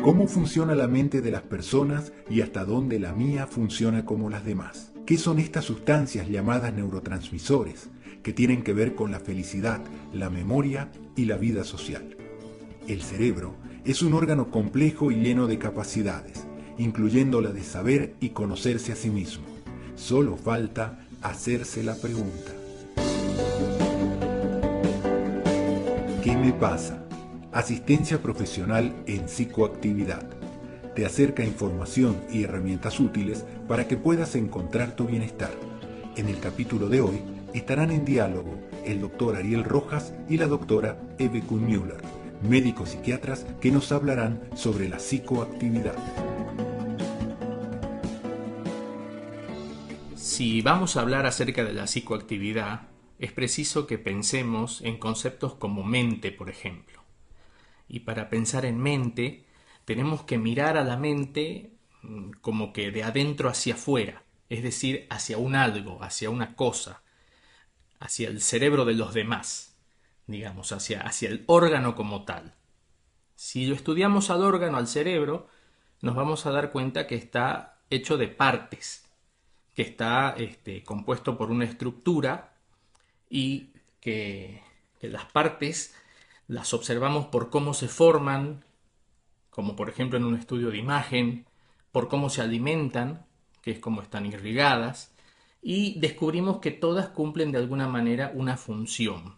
¿Cómo funciona la mente de las personas y hasta dónde la mía funciona como las demás? ¿Qué son estas sustancias llamadas neurotransmisores que tienen que ver con la felicidad, la memoria y la vida social? El cerebro es un órgano complejo y lleno de capacidades, incluyendo la de saber y conocerse a sí mismo. Solo falta hacerse la pregunta: ¿qué me pasa? Asistencia profesional en psicoactividad. Te acerca información y herramientas útiles para que puedas encontrar tu bienestar. En el capítulo de hoy estarán en diálogo el doctor Ariel Rojas y la doctora Eve Kuhn-Müller, médicos psiquiatras que nos hablarán sobre la psicoactividad. Si vamos a hablar acerca de la psicoactividad, es preciso que pensemos en conceptos como mente, por ejemplo. Y para pensar en mente, tenemos que mirar a la mente como que de adentro hacia afuera, es decir, hacia un algo, hacia una cosa, hacia el cerebro de los demás, digamos, hacia el órgano como tal. Si lo estudiamos al órgano, al cerebro, nos vamos a dar cuenta que está hecho de partes, que está compuesto por una estructura y que las partes las observamos por cómo se forman, como por ejemplo en un estudio de imagen, por cómo se alimentan, que es como están irrigadas, y descubrimos que todas cumplen de alguna manera una función.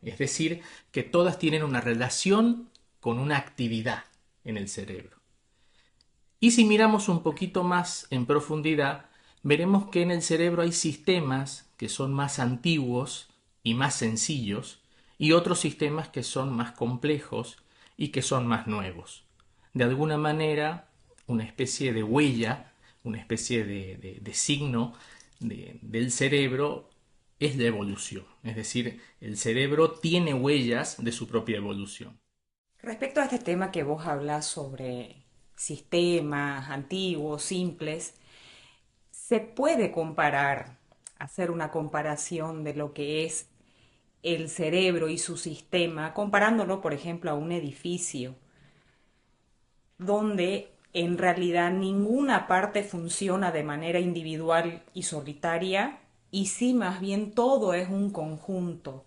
Es decir, que todas tienen una relación con una actividad en el cerebro. Y si miramos un poquito más en profundidad, veremos que en el cerebro hay sistemas que son más antiguos y más sencillos, y otros sistemas que son más complejos y que son más nuevos. De alguna manera, una especie de huella, una especie de signo del cerebro es la evolución. Es decir, el cerebro tiene huellas de su propia evolución. Respecto a este tema que vos hablas sobre sistemas antiguos, simples, se puede comparar, hacer una comparación de lo que es el cerebro y su sistema, comparándolo, por ejemplo, a un edificio, donde en realidad ninguna parte funciona de manera individual y solitaria, y sí, más bien todo es un conjunto.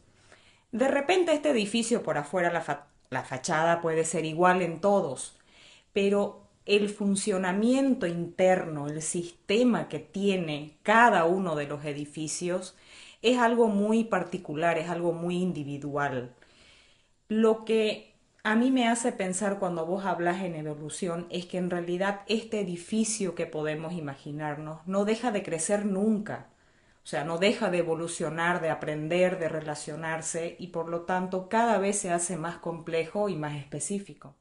De repente este edificio por afuera, la fachada puede ser igual en todos, pero el funcionamiento interno, el sistema que tiene cada uno de los edificios es algo muy particular, es algo muy individual. Lo que a mí me hace pensar cuando vos hablas en evolución es que en realidad este edificio que podemos imaginarnos no deja de crecer nunca. O sea, no deja de evolucionar, de aprender, de relacionarse y por lo tanto cada vez se hace más complejo y más específico.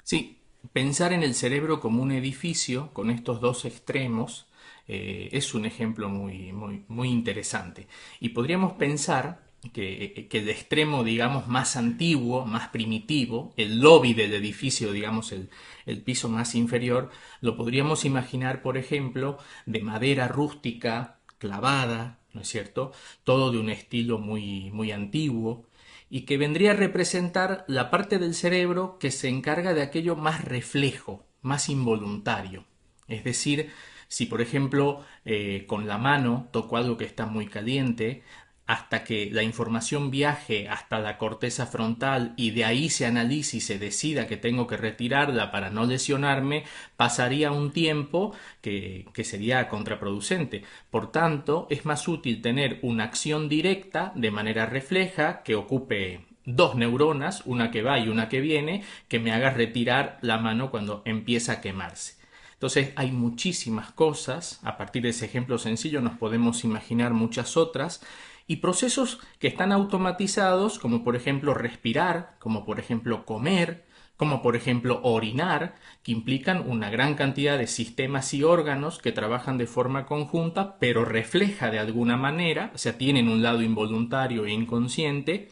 Sí, pensar en el cerebro como un edificio con estos dos extremos es un ejemplo muy interesante. Y podríamos pensar que el extremo, digamos, más antiguo, más primitivo, el lobby del edificio, digamos, el piso más inferior, lo podríamos imaginar, por ejemplo, de madera rústica, clavada, ¿no es cierto? Todo de un estilo muy antiguo y que vendría a representar la parte del cerebro que se encarga de aquello más reflejo, más involuntario. Es decir, si por ejemplo con la mano toco algo que está muy caliente, hasta que la información viaje hasta la corteza frontal y de ahí se analice y se decida que tengo que retirarla para no lesionarme, pasaría un tiempo que sería contraproducente. Por tanto, es más útil tener una acción directa de manera refleja que ocupe dos neuronas, una que va y una que viene, que me haga retirar la mano cuando empieza a quemarse. Entonces hay muchísimas cosas, a partir de ese ejemplo sencillo nos podemos imaginar muchas otras, y procesos que están automatizados, como por ejemplo respirar, como por ejemplo comer, como por ejemplo orinar, que implican una gran cantidad de sistemas y órganos que trabajan de forma conjunta, pero refleja de alguna manera, o sea, tienen un lado involuntario e inconsciente,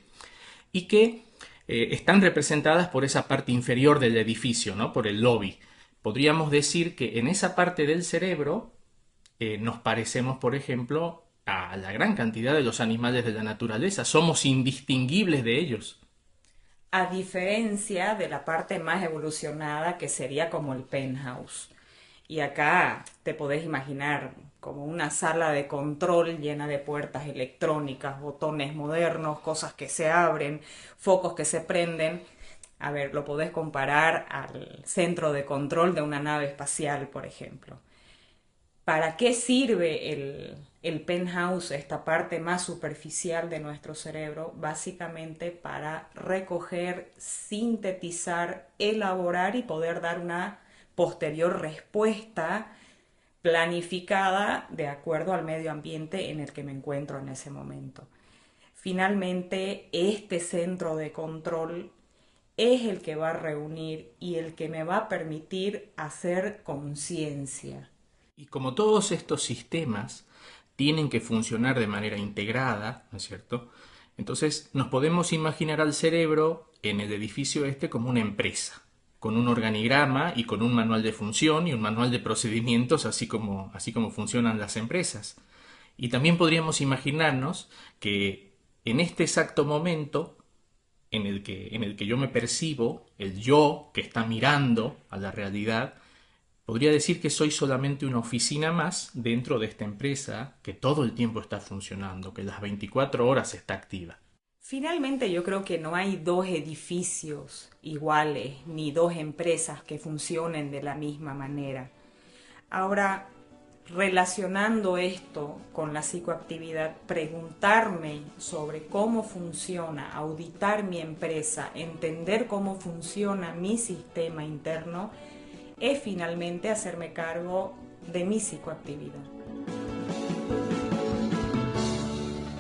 y que están representadas por esa parte inferior del edificio, ¿no? Por el lobby. Podríamos decir que en esa parte del cerebro nos parecemos, por ejemplo, a la gran cantidad de los animales de la naturaleza. Somos indistinguibles de ellos. a diferencia de la parte más evolucionada que sería como el penthouse. Y acá te podés imaginar como una sala de control llena de puertas electrónicas, botones modernos, cosas que se abren, focos que se prenden. A ver, lo podés comparar al centro de control de una nave espacial, por ejemplo. ¿Para qué sirve el penthouse, esta parte más superficial de nuestro cerebro? Básicamente para recoger, sintetizar, elaborar y poder dar una posterior respuesta planificada de acuerdo al medio ambiente en el que me encuentro en ese momento. Finalmente, este centro de control es el que va a reunir y el que me va a permitir hacer conciencia. Y como todos estos sistemas tienen que funcionar de manera integrada, ¿no es cierto? Entonces nos podemos imaginar al cerebro en el edificio este como una empresa, con un organigrama y con un manual de función y un manual de procedimientos, así como funcionan las empresas. Y también podríamos imaginarnos que en este exacto momento en el que yo me percibo, el yo que está mirando a la realidad, podría decir que soy solamente una oficina más dentro de esta empresa que todo el tiempo está funcionando, que las 24 horas está activa. Finalmente yo creo que no hay dos edificios iguales ni dos empresas que funcionen de la misma manera. Ahora, relacionando esto con la psicoactividad, preguntarme sobre cómo funciona, auditar mi empresa, entender cómo funciona mi sistema interno, es finalmente hacerme cargo de mi psicoactividad.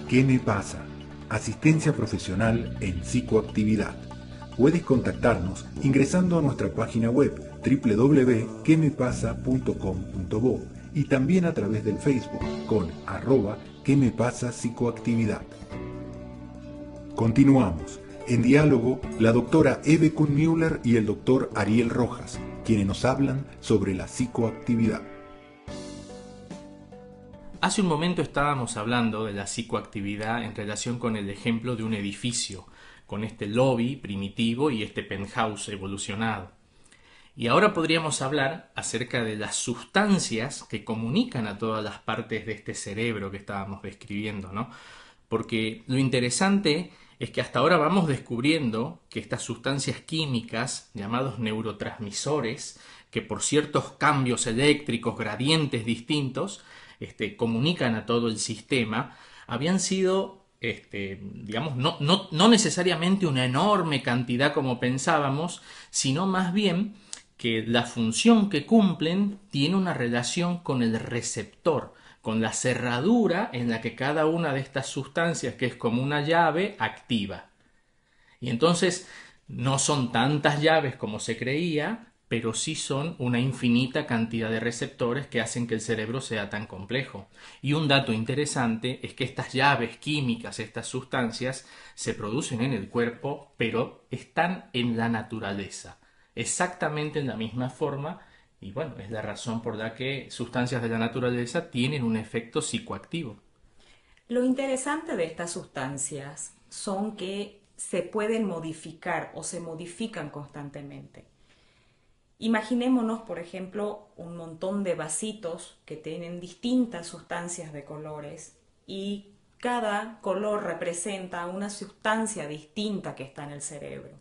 ¿Qué me pasa? Asistencia profesional en psicoactividad. Puedes contactarnos ingresando a nuestra página web www.quemepasa.com.bo y también a través del Facebook con @quemepasapsicoactividad. Continuamos. En diálogo, la doctora Eve Kuhn-Müller y el doctor Ariel Rojas, quienes nos hablan sobre la psicoactividad. Hace un momento estábamos hablando de la psicoactividad en relación con el ejemplo de un edificio, con este lobby primitivo y este penthouse evolucionado. Y ahora podríamos hablar acerca de las sustancias que comunican a todas las partes de este cerebro que estábamos describiendo, ¿no? Porque lo interesante es que hasta ahora vamos descubriendo que estas sustancias químicas, llamados neurotransmisores, que por ciertos cambios eléctricos, gradientes distintos, comunican a todo el sistema, habían sido, digamos, no necesariamente una enorme cantidad como pensábamos, sino más bien que la función que cumplen tiene una relación con el receptor, con la cerradura en la que cada una de estas sustancias, que es como una llave, activa. Y entonces no son tantas llaves como se creía, pero sí son una infinita cantidad de receptores que hacen que el cerebro sea tan complejo. Y un dato interesante es que estas llaves químicas, estas sustancias, se producen en el cuerpo, pero están en la naturaleza, exactamente en la misma forma, y bueno, es la razón por la que sustancias de la naturaleza tienen un efecto psicoactivo. Lo interesante de estas sustancias son que se pueden modificar o se modifican constantemente. Imaginémonos, por ejemplo, un montón de vasitos que tienen distintas sustancias de colores y cada color representa una sustancia distinta que está en el cerebro.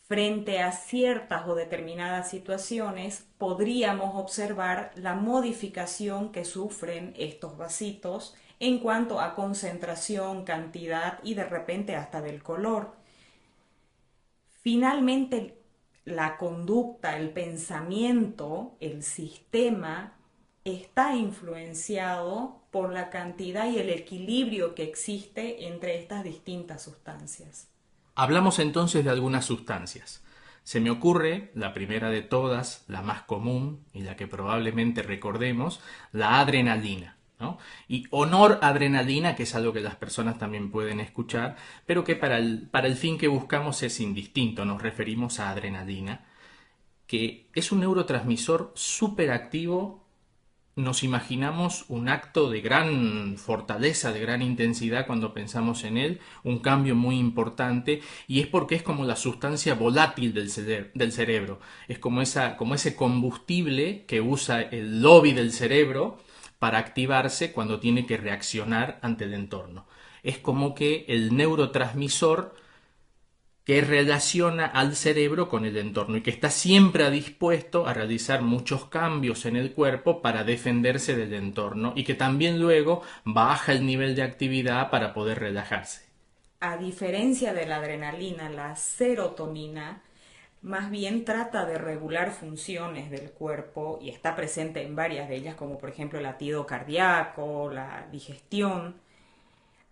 Frente a ciertas o determinadas situaciones, podríamos observar la modificación que sufren estos vasitos en cuanto a concentración, cantidad y de repente hasta del color. Finalmente, la conducta, el pensamiento, el sistema está influenciado por la cantidad y el equilibrio que existe entre estas distintas sustancias. Hablamos entonces de algunas sustancias. Se me ocurre, la primera de todas, la más común y la que probablemente recordemos, la adrenalina, ¿no? Y honor adrenalina, que es algo que las personas también pueden escuchar, pero que para el fin que buscamos es indistinto. Nos referimos a adrenalina, que es un neurotransmisor súper activo nos imaginamos un acto de gran fortaleza, de gran intensidad cuando pensamos en él, un cambio muy importante, y es porque es como la sustancia volátil del cerebro, es como ese combustible que usa el lobby del cerebro para activarse cuando tiene que reaccionar ante el entorno. Es como que el neurotransmisor que relaciona al cerebro con el entorno y que está siempre dispuesto a realizar muchos cambios en el cuerpo para defenderse del entorno y que también luego baja el nivel de actividad para poder relajarse. A diferencia de la adrenalina, la serotonina más bien trata de regular funciones del cuerpo y está presente en varias de ellas, como por ejemplo el latido cardíaco, la digestión.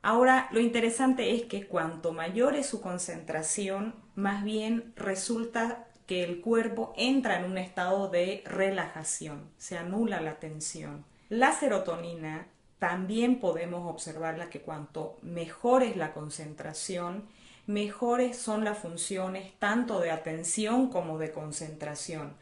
Ahora, lo interesante es que cuanto mayor es su concentración, más bien resulta que el cuerpo entra en un estado de relajación, se anula la tensión. La serotonina también podemos observarla que cuanto mejor es la concentración, mejores son las funciones tanto de atención como de concentración,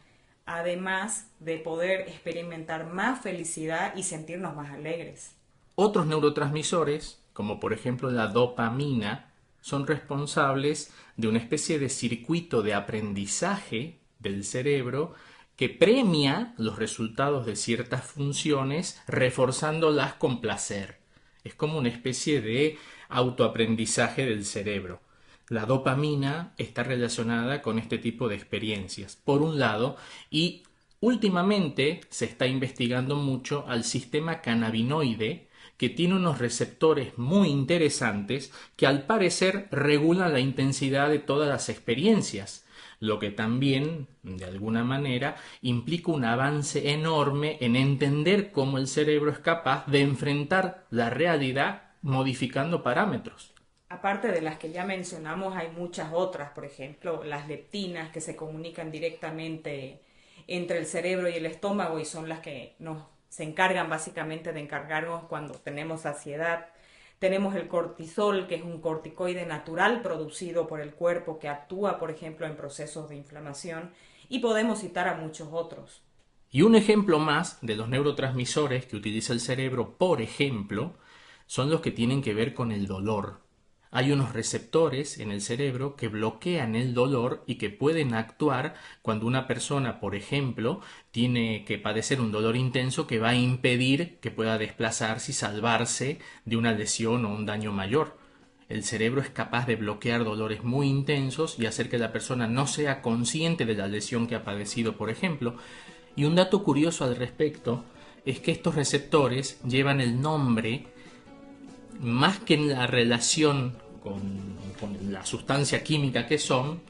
además de poder experimentar más felicidad y sentirnos más alegres. Otros neurotransmisores, como por ejemplo la dopamina, son responsables de una especie de circuito de aprendizaje del cerebro que premia los resultados de ciertas funciones reforzándolas con placer. Es como una especie de autoaprendizaje del cerebro. La dopamina está relacionada con este tipo de experiencias, por un lado, y últimamente se está investigando mucho al sistema cannabinoide, que tiene unos receptores muy interesantes que al parecer regulan la intensidad de todas las experiencias, lo que también, de alguna manera, implica un avance enorme en entender cómo el cerebro es capaz de enfrentar la realidad modificando parámetros. Aparte de las que ya mencionamos, hay muchas otras, por ejemplo, las leptinas que se comunican directamente entre el cerebro y el estómago y son las que se encargan básicamente de encargarnos cuando tenemos saciedad. Tenemos el cortisol, que es un corticoide natural producido por el cuerpo que actúa, por ejemplo, en procesos de inflamación, y podemos citar a muchos otros. Y un ejemplo más de los neurotransmisores que utiliza el cerebro, por ejemplo, son los que tienen que ver con el dolor. Hay unos receptores en el cerebro que bloquean el dolor y que pueden actuar cuando una persona, por ejemplo, tiene que padecer un dolor intenso que va a impedir que pueda desplazarse y salvarse de una lesión o un daño mayor. El cerebro es capaz de bloquear dolores muy intensos y hacer que la persona no sea consciente de la lesión que ha padecido, por ejemplo. Y un dato curioso al respecto es que estos receptores llevan el nombre más que en la relación con la sustancia química que son,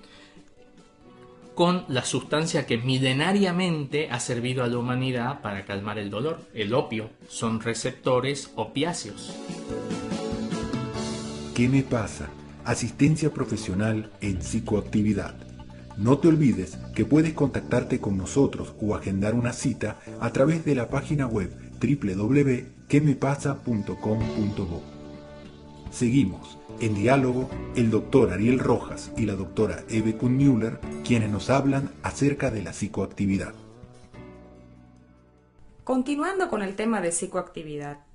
con la sustancia que milenariamente ha servido a la humanidad para calmar el dolor, el opio. Son receptores opiáceos. ¿Qué me pasa? Asistencia profesional en psicoactividad. No te olvides que puedes contactarte con nosotros o agendar una cita a través de la página web www.quemepasa.com.bo. Seguimos en diálogo el doctor Ariel Rojas y la doctora Eve Kuhn-Müller, quienes nos hablan acerca de la psicoactividad. Continuando con el tema de psicoactividad,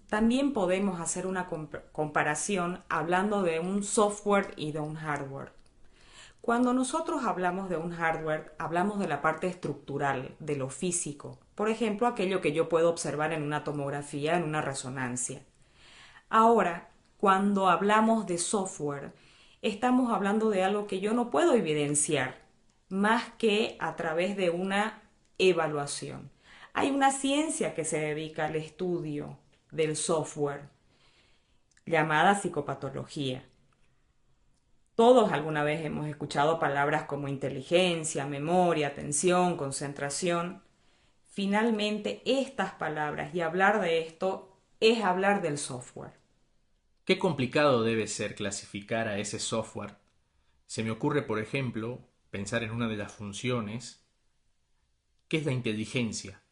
también podemos hacer una comparación hablando de un software y de un hardware. Cuando nosotros hablamos de un hardware, hablamos de la parte estructural, de lo físico. Por ejemplo, aquello que yo puedo observar en una tomografía, en una resonancia. Ahora, cuando hablamos de software, estamos hablando de algo que yo no puedo evidenciar, más que a través de una evaluación. Hay una ciencia que se dedica al estudio del software, llamada psicopatología. Todos alguna vez hemos escuchado palabras como inteligencia, memoria, atención, concentración. Finalmente, estas palabras y hablar de esto es hablar del software. Qué complicado debe ser clasificar a ese software. Se me ocurre, por ejemplo, pensar en una de las funciones, que es la inteligencia.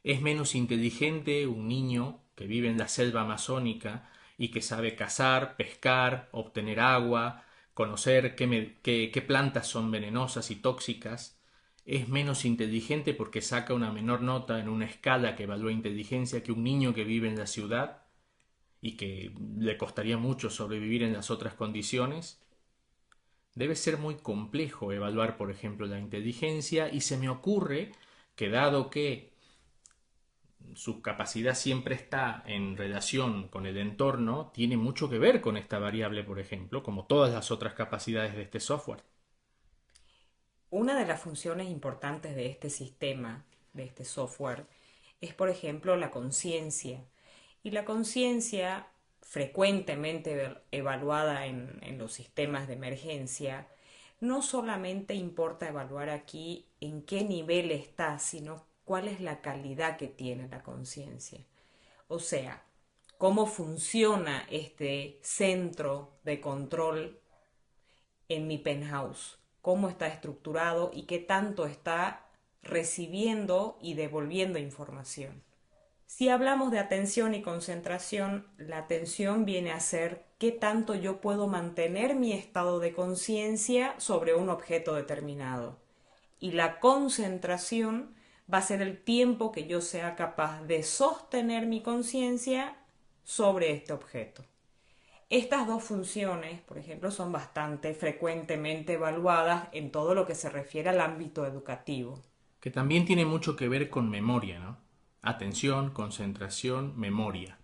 ¿Es menos inteligente un niño que vive en la selva amazónica y que sabe cazar, pescar, obtener agua, conocer qué plantas son venenosas y tóxicas, es menos inteligente porque saca una menor nota en una escala que evalúa inteligencia que un niño que vive en la ciudad y que le costaría mucho sobrevivir en las otras condiciones. Debe ser muy complejo evaluar, por ejemplo, la inteligencia, y se me ocurre que, dado que su capacidad siempre está en relación con el entorno, tiene mucho que ver con esta variable, por ejemplo, como todas las otras capacidades de este software. Una de las funciones importantes de este sistema, de este software, es, por ejemplo, la conciencia. Y la conciencia, frecuentemente evaluada en los sistemas de emergencia, no solamente importa evaluar aquí en qué nivel está, sino cuál es la calidad que tiene la conciencia. O sea, cómo funciona este centro de control en mi penthouse, cómo está estructurado y qué tanto está recibiendo y devolviendo información. Si hablamos de atención y concentración, la atención viene a ser qué tanto yo puedo mantener mi estado de conciencia sobre un objeto determinado. Y la concentración va a ser el tiempo que yo sea capaz de sostener mi conciencia sobre este objeto. Estas dos funciones, por ejemplo, son bastante frecuentemente evaluadas en todo lo que se refiere al ámbito educativo. Que también tiene mucho que ver con memoria, ¿no? Atención, concentración, memoria.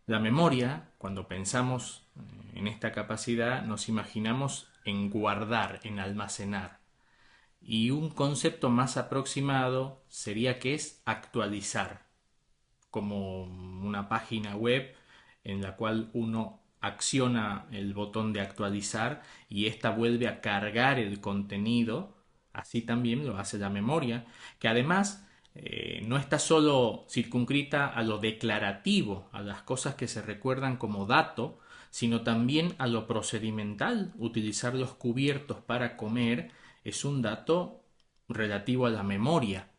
La memoria, cuando pensamos en esta capacidad, nos imaginamos en guardar, en almacenar. Y un concepto más aproximado sería que es actualizar, como una página web en la cual uno acciona el botón de actualizar y ésta vuelve a cargar el contenido. Así también lo hace la memoria, que además no está solo circunscrita a lo declarativo, a las cosas que se recuerdan como dato, sino también a lo procedimental. Utilizar los cubiertos para comer es un dato relativo a la memoria.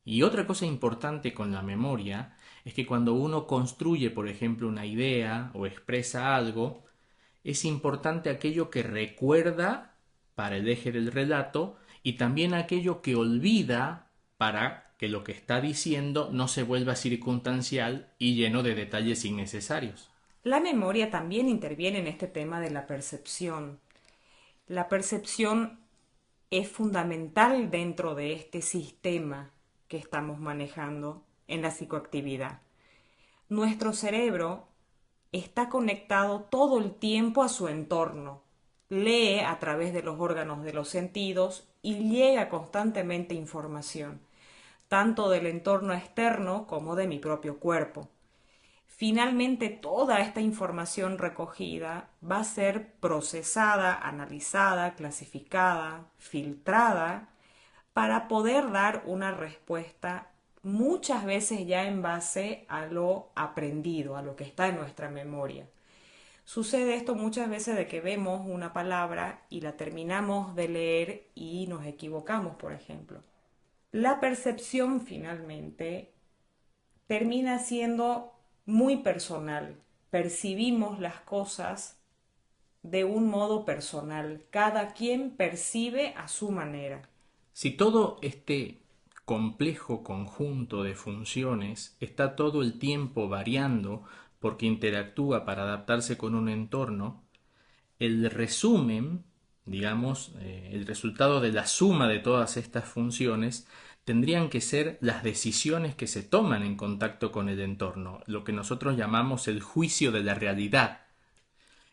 Y otra cosa importante con la memoria es que cuando uno construye, por ejemplo, una idea o expresa algo, es importante aquello que recuerda para el eje del relato y también aquello que olvida para que lo que está diciendo no se vuelva circunstancial y lleno de detalles innecesarios. La memoria también interviene en este tema de la percepción. La percepción es fundamental dentro de este sistema que estamos manejando en la psicoactividad. Nuestro cerebro está conectado todo el tiempo a su entorno, lee a través de los órganos de los sentidos y llega constantemente información, tanto del entorno externo como de mi propio cuerpo. Finalmente, toda esta información recogida va a ser procesada, analizada, clasificada, filtrada, para poder dar una respuesta muchas veces ya en base a lo aprendido, a lo que está en nuestra memoria. Sucede esto muchas veces de que vemos una palabra y la terminamos de leer y nos equivocamos, por ejemplo. La percepción finalmente termina siendo muy personal. Percibimos las cosas de un modo personal. Cada quien percibe a su manera. Si todo este complejo conjunto de funciones está todo el tiempo variando porque interactúa para adaptarse con un entorno, el resumen, digamos, el resultado de la suma de todas estas funciones tendrían que ser las decisiones que se toman en contacto con el entorno, lo que nosotros llamamos el juicio de la realidad.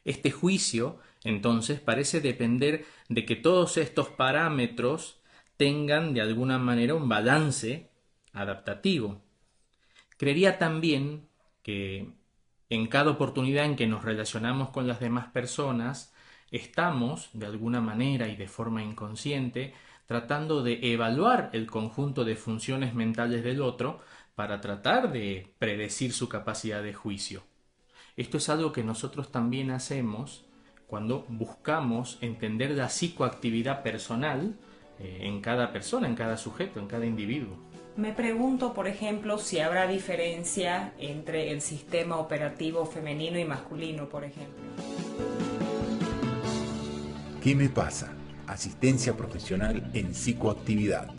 Este juicio, entonces, parece depender de que todos estos parámetros tengan de alguna manera un balance adaptativo. Creería también que en cada oportunidad en que nos relacionamos con las demás personas, estamos, de alguna manera y de forma inconsciente, tratando de evaluar el conjunto de funciones mentales del otro para tratar de predecir su capacidad de juicio. Esto es algo que nosotros también hacemos cuando buscamos entender la psicoactividad personal en cada persona, en cada sujeto, en cada individuo. Me pregunto, por ejemplo, si habrá diferencia entre el sistema operativo femenino y masculino, por ejemplo. ¿Qué me pasa? asistencia profesional en psicoactividad.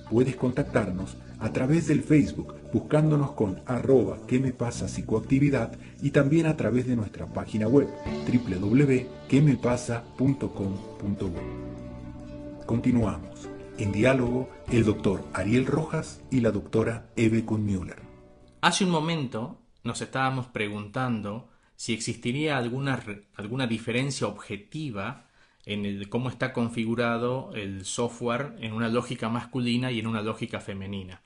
Puedes contactarnos a través del Facebook buscándonos con @que me pasa psicoactividad y también a través de nuestra página web www.quemepasa.com.bo. Continuamos. En diálogo, el doctor Ariel Rojas y la doctora Eve Kuhnmüller. Hace un momento nos estábamos preguntando si existiría alguna diferencia objetiva en cómo está configurado el software en una lógica masculina y en una lógica femenina.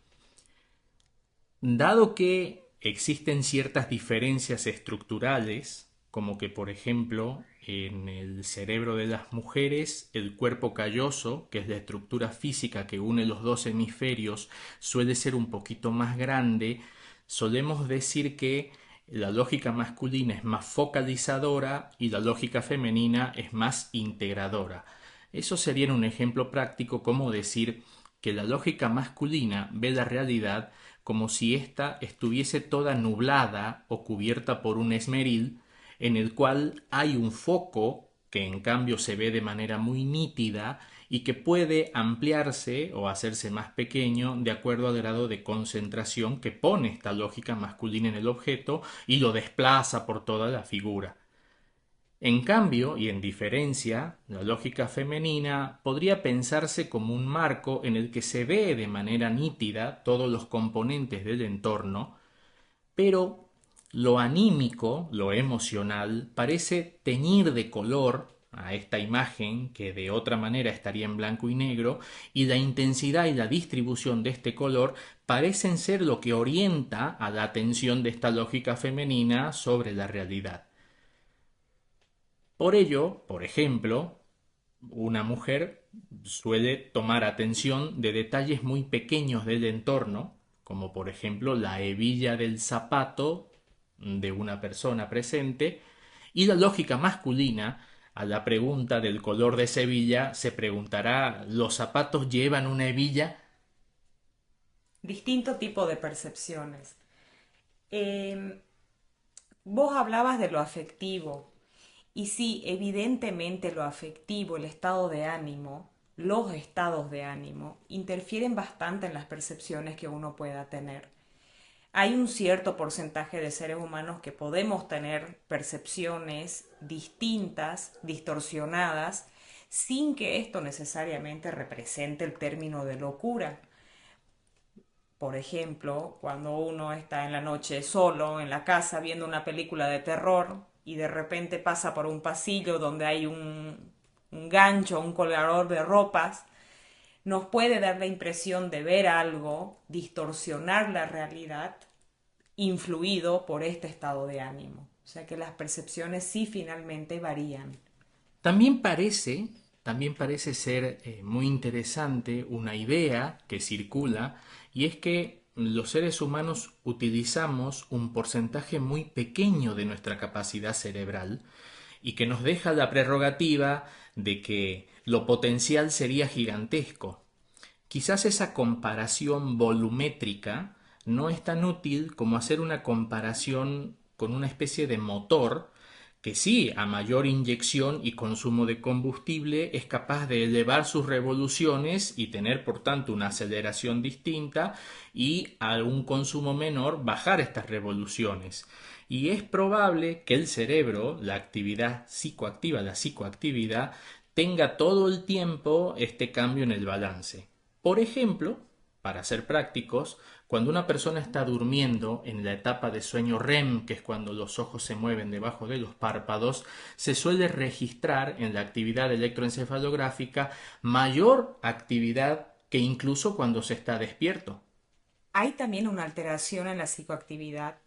Dado que existen ciertas diferencias estructurales, como que por ejemplo en el cerebro de las mujeres el cuerpo calloso, que es la estructura física que une los dos hemisferios, suele ser un poquito más grande, solemos decir que la lógica masculina es más focalizadora y la lógica femenina es más integradora. Eso sería un ejemplo práctico como decir que la lógica masculina ve la realidad como si ésta estuviese toda nublada o cubierta por un esmeril, en el cual hay un foco que en cambio se ve de manera muy nítida y que puede ampliarse o hacerse más pequeño de acuerdo al grado de concentración que pone esta lógica masculina en el objeto y lo desplaza por toda la figura. En cambio, y en diferencia, la lógica femenina podría pensarse como un marco en el que se ve de manera nítida todos los componentes del entorno, pero lo anímico, lo emocional, parece teñir de color a esta imagen que de otra manera estaría en blanco y negro, y la intensidad y la distribución de este color parecen ser lo que orienta a la atención de esta lógica femenina sobre la realidad. Por ello, por ejemplo, una mujer suele tomar atención de detalles muy pequeños del entorno, como por ejemplo la hebilla del zapato de una persona presente, y la lógica masculina, a la pregunta del color de esa hebilla, se preguntará: ¿los zapatos llevan una hebilla? Distinto tipo de percepciones. Vos hablabas de lo afectivo. Y sí, evidentemente lo afectivo, el estado de ánimo, los estados de ánimo, interfieren bastante en las percepciones que uno pueda tener. Hay un cierto porcentaje de seres humanos que podemos tener percepciones distintas, distorsionadas, sin que esto necesariamente represente el término de locura. Por ejemplo, cuando uno está en la noche solo en la casa viendo una película de terror y de repente pasa por un pasillo donde hay un gancho, un colgador de ropas, nos puede dar la impresión de ver algo, distorsionar la realidad, influido por este estado de ánimo. O sea que las percepciones sí finalmente varían. También parece ser muy interesante una idea que circula, y es que los seres humanos utilizamos un porcentaje muy pequeño de nuestra capacidad cerebral y que nos deja la prerrogativa de que lo potencial sería gigantesco. Quizás esa comparación volumétrica no es tan útil como hacer una comparación con una especie de motor que sí, a mayor inyección y consumo de combustible, es capaz de elevar sus revoluciones y tener por tanto una aceleración distinta, y a un consumo menor bajar estas revoluciones. Y es probable que el cerebro, la actividad psicoactiva, la psicoactividad, tenga todo el tiempo este cambio en el balance. Por ejemplo, para ser prácticos, cuando una persona está durmiendo en la etapa de sueño REM, que es cuando los ojos se mueven debajo de los párpados, se suele registrar en la actividad electroencefalográfica mayor actividad que incluso cuando se está despierto. Hay también una alteración en la psicoactividad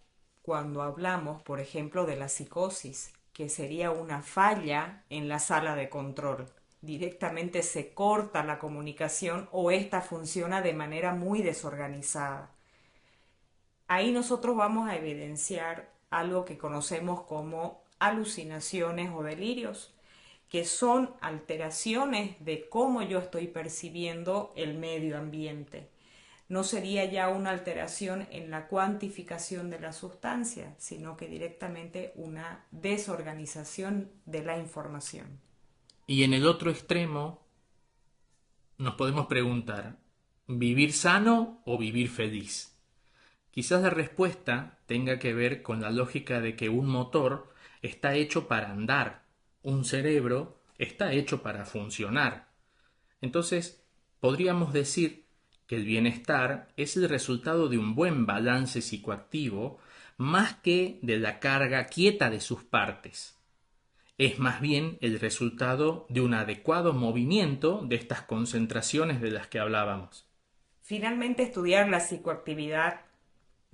cuando hablamos, por ejemplo, de la psicosis, que sería una falla en la sala de control. Directamente se corta la comunicación o esta funciona de manera muy desorganizada. Ahí nosotros vamos a evidenciar algo que conocemos como alucinaciones o delirios, que son alteraciones de cómo yo estoy percibiendo el medio ambiente. No sería ya una alteración en la cuantificación de la sustancia, sino que directamente una desorganización de la información. Y en el otro extremo nos podemos preguntar, ¿vivir sano o vivir feliz? Quizás la respuesta tenga que ver con la lógica de que un motor está hecho para andar, un cerebro está hecho para funcionar. Entonces, podríamos decir que el bienestar es el resultado de un buen balance psicoactivo más que de la carga quieta de sus partes. Es más bien el resultado de un adecuado movimiento de estas concentraciones de las que hablábamos. Finalmente, estudiar la psicoactividad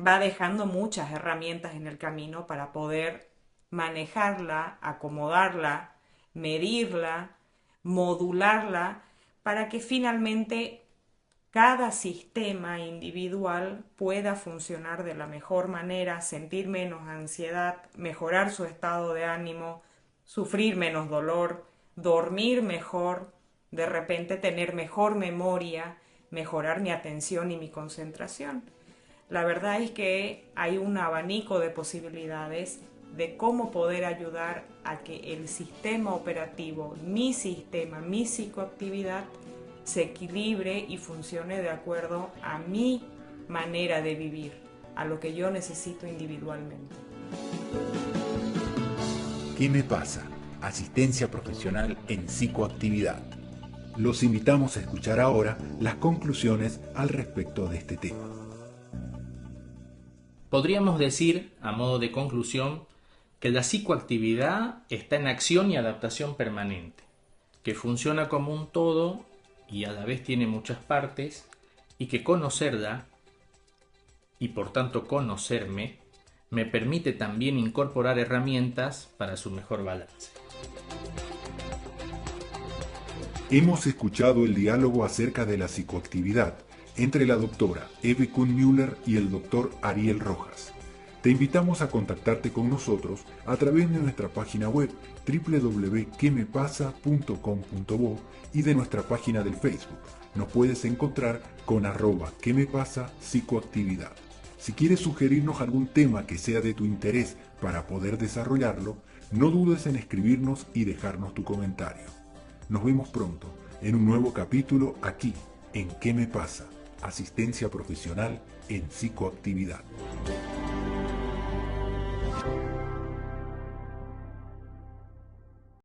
va dejando muchas herramientas en el camino para poder manejarla, acomodarla, medirla, modularla, para que finalmente cada sistema individual pueda funcionar de la mejor manera, sentir menos ansiedad, mejorar su estado de ánimo, sufrir menos dolor, dormir mejor, de repente tener mejor memoria, mejorar mi atención y mi concentración. La verdad es que hay un abanico de posibilidades de cómo poder ayudar a que el sistema operativo, mi sistema, mi psicoactividad, se equilibre y funcione de acuerdo a mi manera de vivir, a lo que yo necesito individualmente. ¿Qué me pasa? Asistencia profesional en psicoactividad. Los invitamos a escuchar ahora las conclusiones al respecto de este tema. Podríamos decir, a modo de conclusión, que la psicoactividad está en acción y adaptación permanente, que funciona como un todo y a la vez tiene muchas partes, y que conocerla, y por tanto conocerme, me permite también incorporar herramientas para su mejor balance. Hemos escuchado el diálogo acerca de la psicoactividad entre la doctora Eve Kuhn-Müller y el doctor Ariel Rojas. Te invitamos a contactarte con nosotros a través de nuestra página web www.quemepasa.com.bo y de nuestra página del Facebook. Nos puedes encontrar con @quemepasa_psicoactividad. Si quieres sugerirnos algún tema que sea de tu interés para poder desarrollarlo, no dudes en escribirnos y dejarnos tu comentario. Nos vemos pronto en un nuevo capítulo aquí en ¿Qué me pasa? Asistencia profesional en psicoactividad.